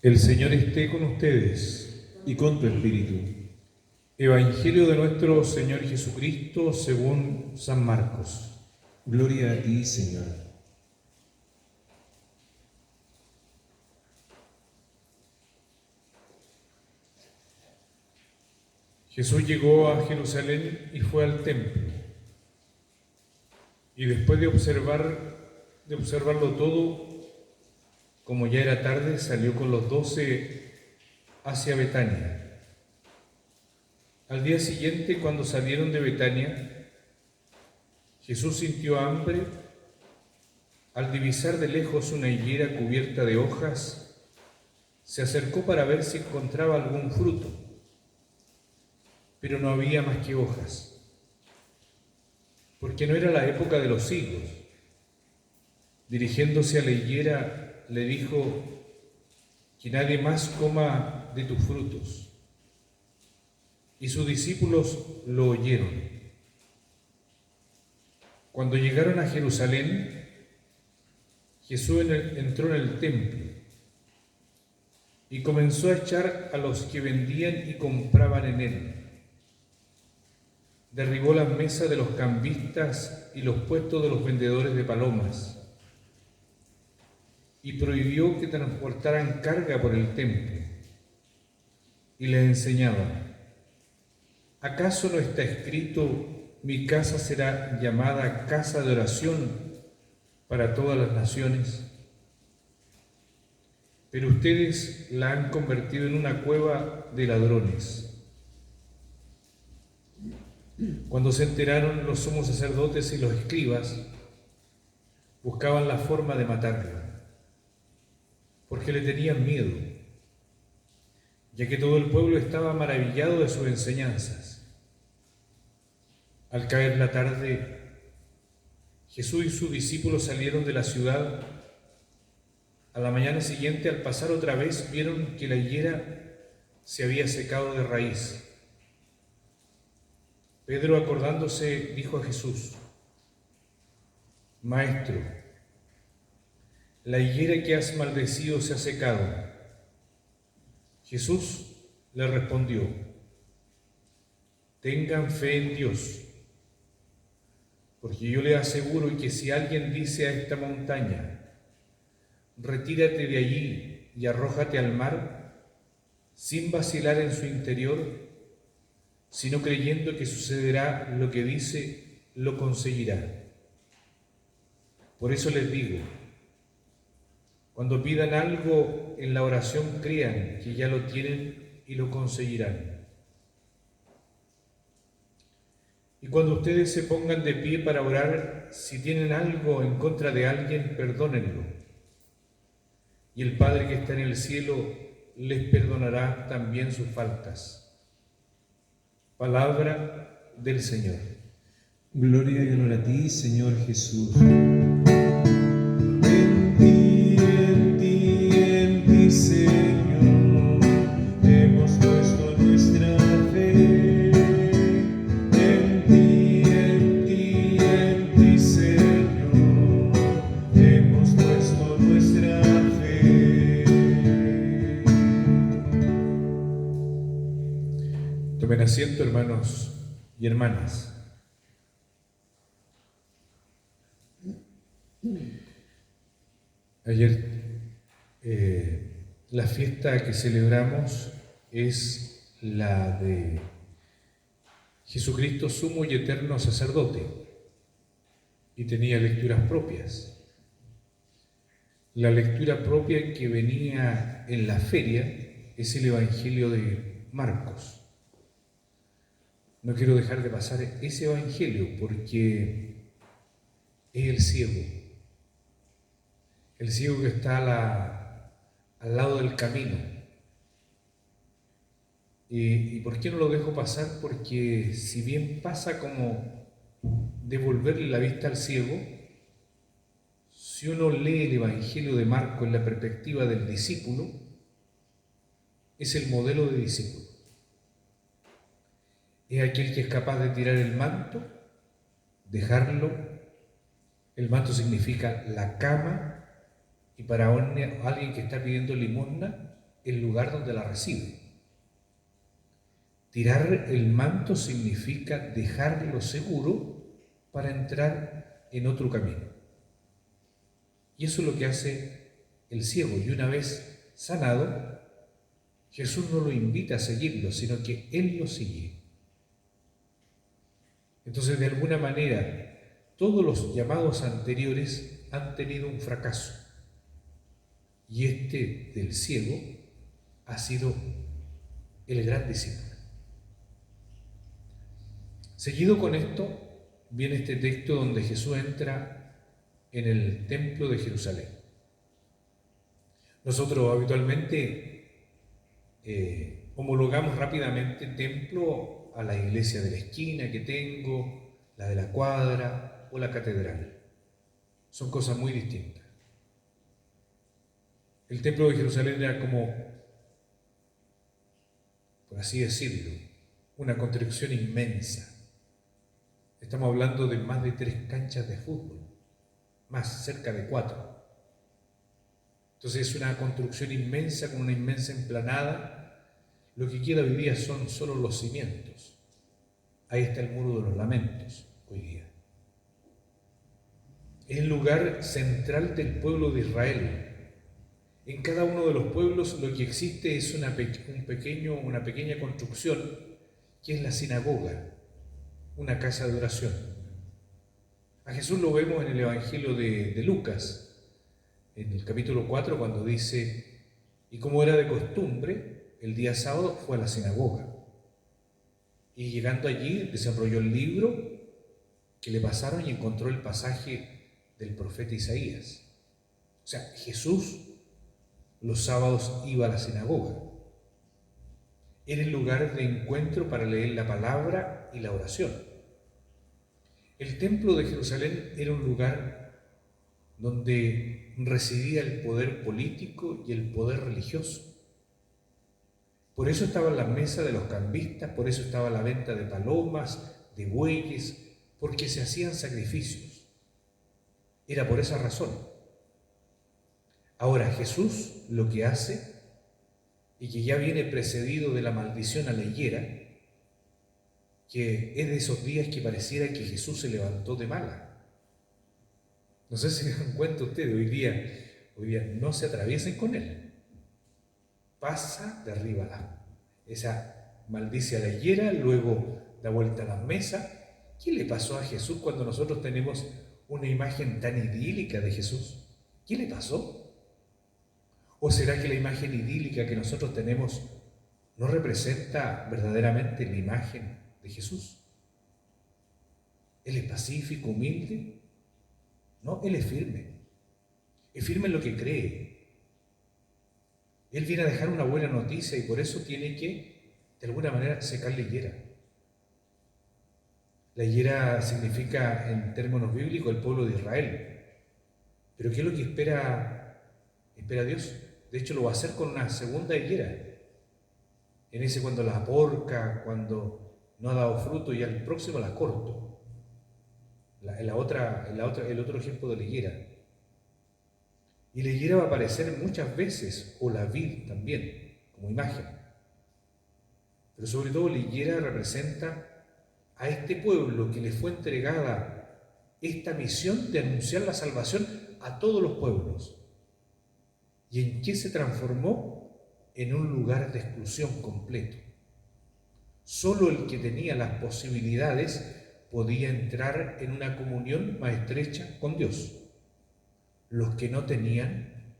El Señor esté con ustedes. Y con tu espíritu. Evangelio de nuestro Señor Jesucristo según San Marcos. Gloria a ti, Señor. Jesús llegó a Jerusalén y fue al templo. Y después de observarlo todo, como ya era tarde, salió con los 12 hacia Betania. Al día siguiente, cuando salieron de Betania, Jesús sintió hambre. Al divisar de lejos una higuera cubierta de hojas, se acercó para ver si encontraba algún fruto, pero no había más que hojas, porque no era la época de los higos. Dirigiéndose a la higuera, le dijo: que nadie más coma de tus frutos. Y sus discípulos lo oyeron. Cuando llegaron a Jerusalén, Jesús entró en el templo y comenzó a echar a los que vendían y compraban en él. Derribó las mesas de los cambistas y los puestos de los vendedores de palomas, y prohibió que transportaran carga por el templo. Y les enseñaba: ¿acaso no está escrito: mi casa será llamada casa de oración para todas las naciones? Pero ustedes la han convertido en una cueva de ladrones. Cuando se enteraron, los sumos sacerdotes y los escribas buscaban la forma de matarlo, porque le tenían miedo, ya que todo el pueblo estaba maravillado de sus enseñanzas. Al caer la tarde, Jesús y sus discípulos salieron de la ciudad. A la mañana siguiente, al pasar otra vez, vieron que la higuera se había secado de raíz. Pedro, acordándose, dijo a Jesús: Maestro, la higuera que has maldecido se ha secado. Jesús le respondió: tengan fe en Dios, porque yo les aseguro que si alguien dice a esta montaña: retírate de allí y arrójate al mar, sin vacilar en su interior, sino creyendo que sucederá lo que dice, lo conseguirá. Por eso les digo, cuando pidan algo en la oración, crean que ya lo tienen y lo conseguirán. Y cuando ustedes se pongan de pie para orar, si tienen algo en contra de alguien, perdónenlo. Y el Padre que está en el cielo les perdonará también sus faltas. Palabra del Señor. Gloria y honor a ti, Señor Jesús. En ti, Señor, hemos puesto nuestra fe. En ti, Señor, hemos puesto nuestra fe. Tomen asiento, hermanos y hermanas. Ayer la fiesta que celebramos es la de Jesucristo, sumo y eterno sacerdote, y tenía lecturas propias. La lectura propia que venía en la feria es el Evangelio de Marcos. No quiero dejar de pasar ese Evangelio porque es el ciego que está al lado del camino. ¿Y por qué no lo dejo pasar? Porque si bien pasa como devolverle la vista al ciego, si uno lee el Evangelio de Marcos en la perspectiva del discípulo, es el modelo de discípulo. Es aquel que es capaz de tirar el manto, dejarlo. El manto significa la cama, y para alguien que está pidiendo limosna, el lugar donde la recibe. Tirar el manto significa dejarlo seguro para entrar en otro camino. Y eso es lo que hace el ciego. Y una vez sanado, Jesús no lo invita a seguirlo, sino que Él lo sigue. Entonces, de alguna manera, todos los llamados anteriores han tenido un fracaso. Y este del ciego ha sido el gran discípulo. Seguido con esto, viene este texto donde Jesús entra en el templo de Jerusalén. Nosotros habitualmente homologamos rápidamente templo a la iglesia de la esquina que tengo, la de la cuadra o la catedral. Son cosas muy distintas. El templo de Jerusalén era como, por así decirlo, una construcción inmensa. Estamos hablando de más de 3 canchas de fútbol, más cerca de 4. Entonces es una construcción inmensa con una inmensa emplanada. Lo que queda hoy día son solo los cimientos. Ahí está el muro de los lamentos hoy día. Es el lugar central del pueblo de Israel. En cada uno de los pueblos lo que existe es una pequeña construcción que es la sinagoga, una casa de oración. A Jesús lo vemos en el Evangelio de Lucas, en el capítulo 4, cuando dice: y como era de costumbre, el día sábado fue a la sinagoga. Y llegando allí, desarrolló el libro que le pasaron y encontró el pasaje del profeta Isaías. O sea, Jesús los sábados iba a la sinagoga. Era el lugar de encuentro para leer la palabra y la oración. El templo de Jerusalén era un lugar donde residía el poder político y el poder religioso. Por eso estaban las mesas de los cambistas, por eso estaba la venta de palomas, de bueyes, porque se hacían sacrificios. Era por esa razón. Ahora Jesús lo que hace, y que ya viene precedido de la maldición a la higuera, que es de esos días que pareciera que Jesús se levantó de mala. No sé si se dan cuenta ustedes, hoy día no se atraviesen con él. Pasa, derriba esa maldice a la higuera, luego da vuelta a la mesa. ¿Qué le pasó a Jesús cuando nosotros tenemos una imagen tan idílica de Jesús? ¿Qué le pasó? ¿O será que la imagen idílica que nosotros tenemos no representa verdaderamente la imagen de Jesús? ¿Él es pacífico, humilde? No, Él es firme. Es firme en lo que cree. Él viene a dejar una buena noticia y por eso tiene que, de alguna manera, secar la higuera. La higuera significa, en términos bíblicos, el pueblo de Israel. Pero ¿qué es lo que espera Dios? De hecho, lo va a hacer con una segunda higuera. En ese, cuando la aporca, cuando no ha dado fruto, y al próximo la corto. El otro ejemplo de la higuera. Y la higuera va a aparecer muchas veces, o la vid también, como imagen. Pero sobre todo la higuera representa a este pueblo que le fue entregada esta misión de anunciar la salvación a todos los pueblos. ¿Y en qué se transformó? En un lugar de exclusión completo. Solo el que tenía las posibilidades podía entrar en una comunión más estrecha con Dios. Los que no tenían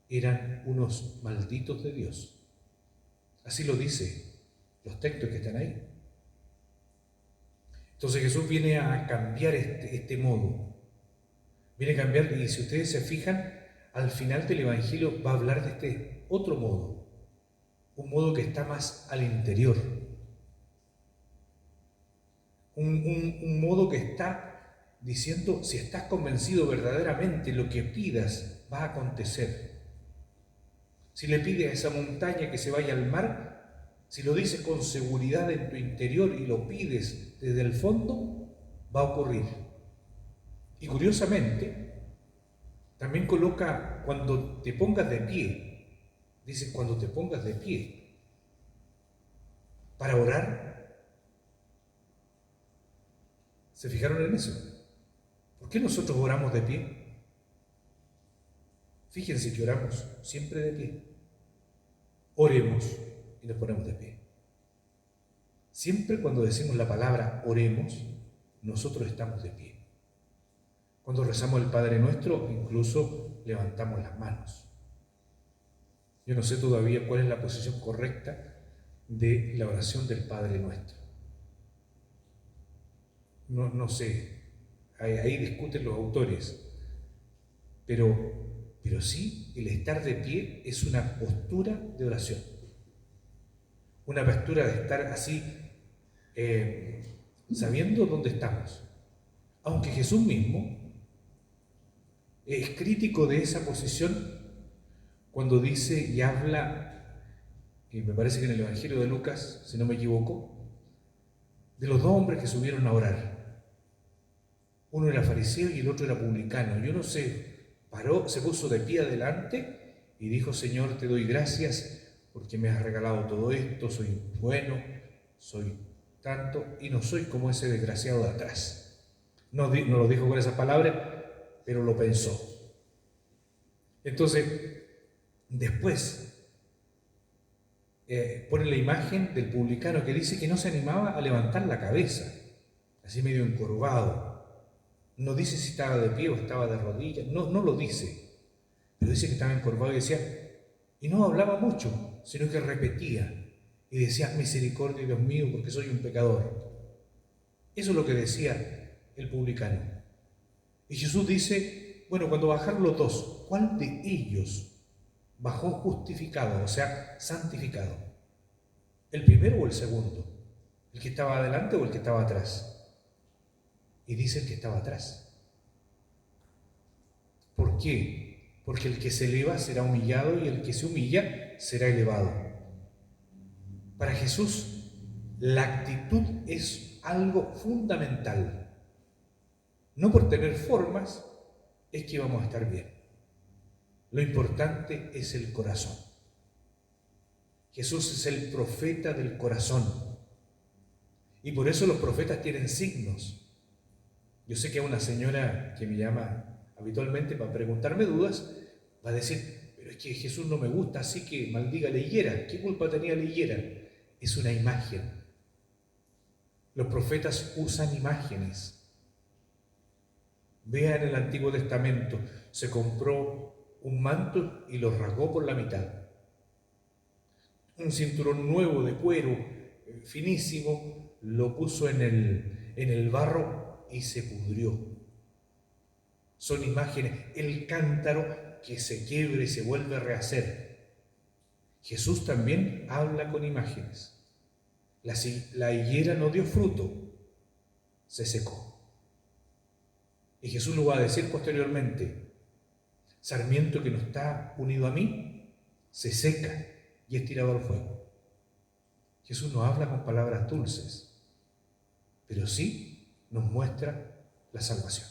eran unos malditos de Dios. Así lo dice los textos que están ahí. Entonces Jesús viene a cambiar este modo. Viene a cambiar, y si ustedes se fijan, al final del Evangelio va a hablar de este otro modo. Un modo que está más al interior. Un modo que está diciendo: si estás convencido verdaderamente, lo que pidas va a acontecer. Si le pides a esa montaña que se vaya al mar, si lo dices con seguridad en tu interior y lo pides desde el fondo, va a ocurrir. Y curiosamente, también coloca: cuando te pongas de pie, Dice, cuando te pongas de pie para orar. ¿Se fijaron en eso? ¿Por qué nosotros oramos de pie? Fíjense que oramos siempre de pie. Oremos y nos ponemos de pie. Siempre cuando decimos la palabra oremos, nosotros estamos de pie. Cuando rezamos el Padre Nuestro, incluso levantamos las manos. Yo no sé todavía cuál es la posición correcta de la oración del Padre Nuestro. No sé, ahí discuten los autores, pero sí, el estar de pie es una postura de oración, una postura de estar así, sabiendo dónde estamos. Aunque Jesús mismo es crítico de esa posición cuando dice y habla, y me parece que en el Evangelio de Lucas, si no me equivoco, de los dos hombres que subieron a orar. Uno era fariseo y el otro era publicano. Y uno se paró, se puso de pie adelante y dijo: Señor, te doy gracias porque me has regalado todo esto, soy bueno, soy tanto, y no soy como ese desgraciado de atrás. No lo dijo con esas palabras, pero lo pensó. Entonces, después pone la imagen del publicano que dice que no se animaba a levantar la cabeza, así medio encorvado. No dice si estaba de pie o estaba de rodillas, no lo dice, pero dice que estaba encorvado y decía, y no hablaba mucho, sino que repetía y decía: misericordia, Dios mío, porque soy un pecador. Eso es lo que decía el publicano. Y Jesús dice, bueno, cuando bajaron los dos, ¿cuál de ellos bajó justificado, o sea, santificado? ¿El primero o el segundo? ¿El que estaba adelante o el que estaba atrás? Y dice el que estaba atrás. ¿Por qué? Porque el que se eleva será humillado y el que se humilla será elevado. Para Jesús, la actitud es algo fundamental. No por tener formas es que vamos a estar bien. Lo importante es el corazón. Jesús es el profeta del corazón. Y por eso los profetas tienen signos. Yo sé que a una señora que me llama habitualmente para preguntarme dudas, va a decir, pero es que Jesús no me gusta, así que maldiga la higuera. ¿Qué culpa tenía la higuera? Es una imagen. Los profetas usan imágenes. Vean el Antiguo Testamento, se compró un manto y lo rasgó por la mitad. Un cinturón nuevo de cuero, finísimo, lo puso en el barro y se pudrió. Son imágenes. El cántaro que se quiebre y se vuelve a rehacer. Jesús también habla con imágenes. La higuera no dio fruto, se secó. Y Jesús lo va a decir posteriormente: sarmiento que no está unido a mí, se seca y es tirado al fuego. Jesús no habla con palabras dulces, pero sí nos muestra la salvación.